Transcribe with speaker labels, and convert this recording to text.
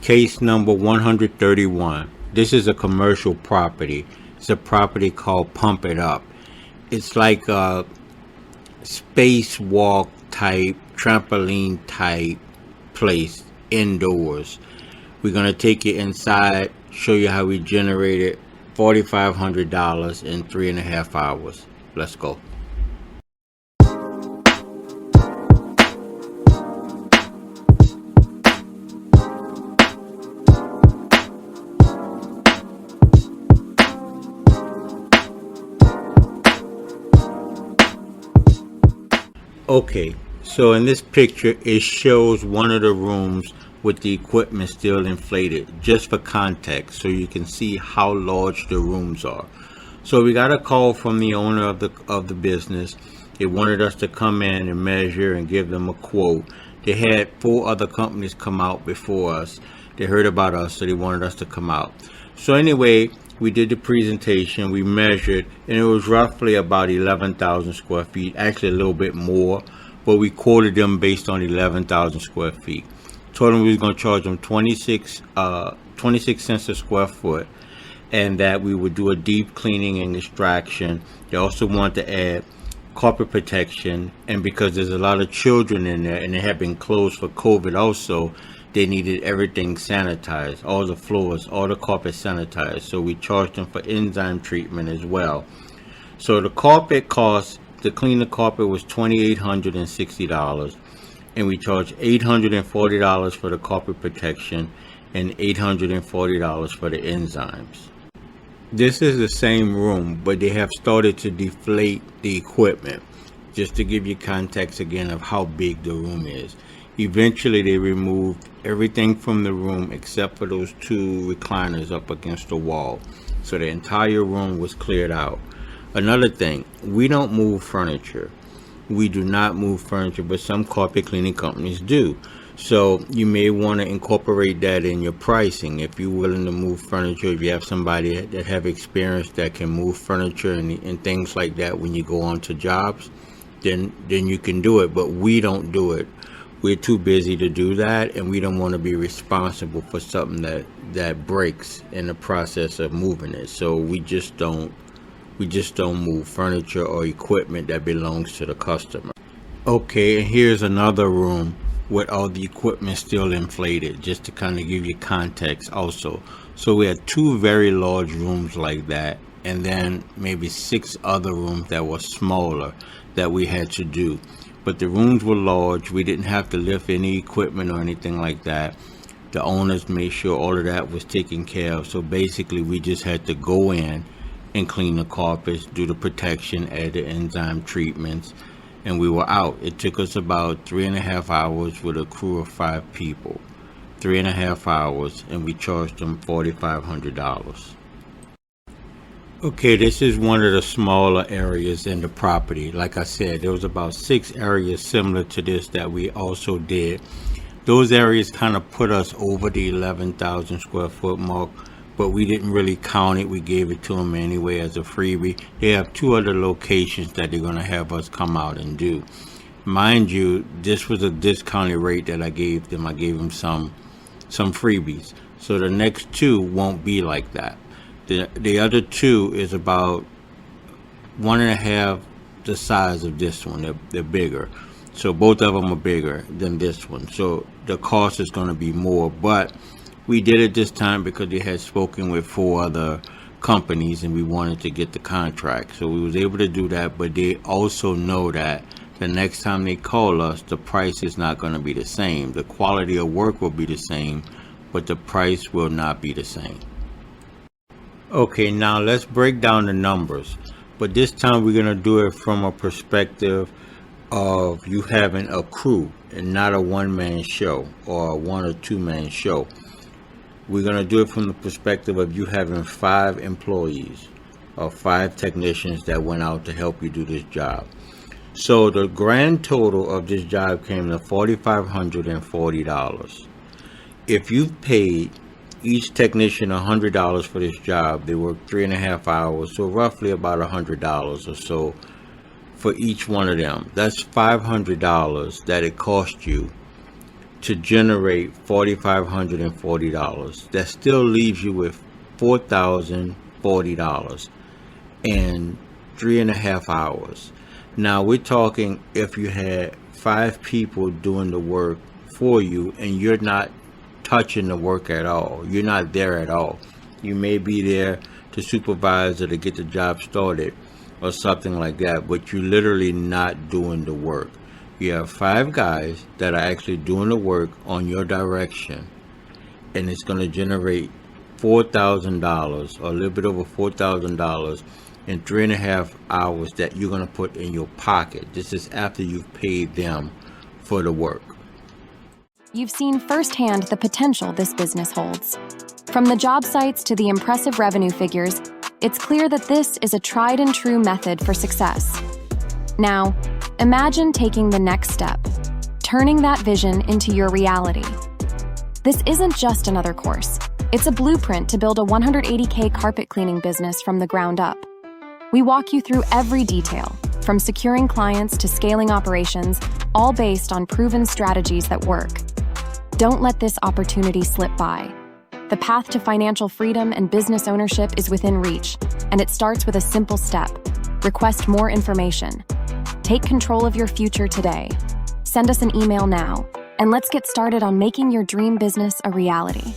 Speaker 1: Case number 131. This is a commercial property. It's a property called Pump It Up. It's like a spacewalk type, trampoline type place indoors. We're going to take you inside, show you how we generated $4,500 in 3.5 hours. Let's go. Okay, so in this picture, it shows one of the rooms with the equipment still inflated, just for context, so you can see how large the rooms are. So we got a call from the owner of the business. They wanted us to come in and measure and give them a quote. They had 4 other companies come out before us. They heard about us, so they wanted us to come out. So anyway, we did the presentation, we measured, and it was roughly about 11,000 square feet, actually a little bit more, but we quoted them based on 11,000 square feet. Told them we was going to charge them 26 cents a square foot, and that we would do a deep cleaning and extraction. They also want to add carpet protection, and because there's a lot of children in there and they have been closed for COVID also, they needed everything sanitized, all the floors, all the carpet sanitized. So we charged them for enzyme treatment as well. So the carpet cost to clean the carpet was $2,860, and we charged $840 for the carpet protection and $840 for the enzymes. This is the same room, but they have started to deflate the equipment, just to give you context again of how big the room is. Eventually they removed everything from the room except for those 2 recliners up against the wall. So the entire room was cleared out. Another thing, we don't move furniture. We do not move furniture, but some carpet cleaning companies do. So you may want to incorporate that in your pricing. If you're willing to move furniture, if you have somebody that have experience that can move furniture and things like that when you go on to jobs, then you can do it, but we don't do it. We're too busy to do that, and we don't want to be responsible for something that breaks in the process of moving it. So we just don't move furniture or equipment that belongs to the customer. Okay, and here's another room with all the equipment still inflated, just to kind of give you context also. So we had 2 very large rooms like that, and then maybe 6 other rooms that were smaller that we had to do. But the rooms were large. We didn't have to lift any equipment or anything like that. The owners made sure all of that was taken care of. So basically we just had to go in and clean the carpets, do the protection, add the enzyme treatments, and we were out. It took us about 3.5 hours with a crew of 5 people. 3.5 hours, and we charged them $4,500. Okay, this is one of the smaller areas in the property. Like I said, there was about 6 areas similar to this that we also did. Those areas kind of put us over the 11,000 square foot mark, but we didn't really count it. We gave it to them anyway as a freebie. They have 2 other locations that they're going to have us come out and do. Mind you, this was a discounted rate that I gave them. I gave them some freebies. So the next 2 won't be like that. The other 2 is about 1.5 the size of this one. They're bigger. So both of them are bigger than this one. So the cost is going to be more. But we did it this time because they had spoken with 4 other companies and we wanted to get the contract. So we was able to do that. But they also know that the next time they call us, the price is not going to be the same. The quality of work will be the same, but the price will not be the same. Okay, now let's break down the numbers, but this time we're going to do it from a perspective of you having a crew and not a one-man show or a 1 or 2 man show. We're going to do it from the perspective of you having 5 employees or 5 technicians that went out to help you do this job. So the grand total of this job came to $4,540. If you've paid each technician $100 for this job, they work 3.5 hours, so roughly about $100 or so for each one of them. That's $500 that it cost you to generate $4,540. That still leaves you with $4,040 in 3.5 hours. Now we're talking if you had 5 people doing the work for you and you're not touching the work at all. You're not there at all. You may be there to supervise or to get the job started or something like that, but you're literally not doing the work. You have 5 guys that are actually doing the work on your direction, and it's going to generate $4,000 or a little bit over $4,000 in 3.5 hours that you're going to put in your pocket. This is after you've paid them for the work.
Speaker 2: You've seen firsthand the potential this business holds. From the job sites to the impressive revenue figures, it's clear that this is a tried and true method for success. Now, imagine taking the next step, turning that vision into your reality. This isn't just another course. It's a blueprint to build a $180K carpet cleaning business from the ground up. We walk you through every detail, from securing clients to scaling operations, all based on proven strategies that work. Don't let this opportunity slip by. The path to financial freedom and business ownership is within reach, and it starts with a simple step. Request more information. Take control of your future today. Send us an email now, and let's get started on making your dream business a reality.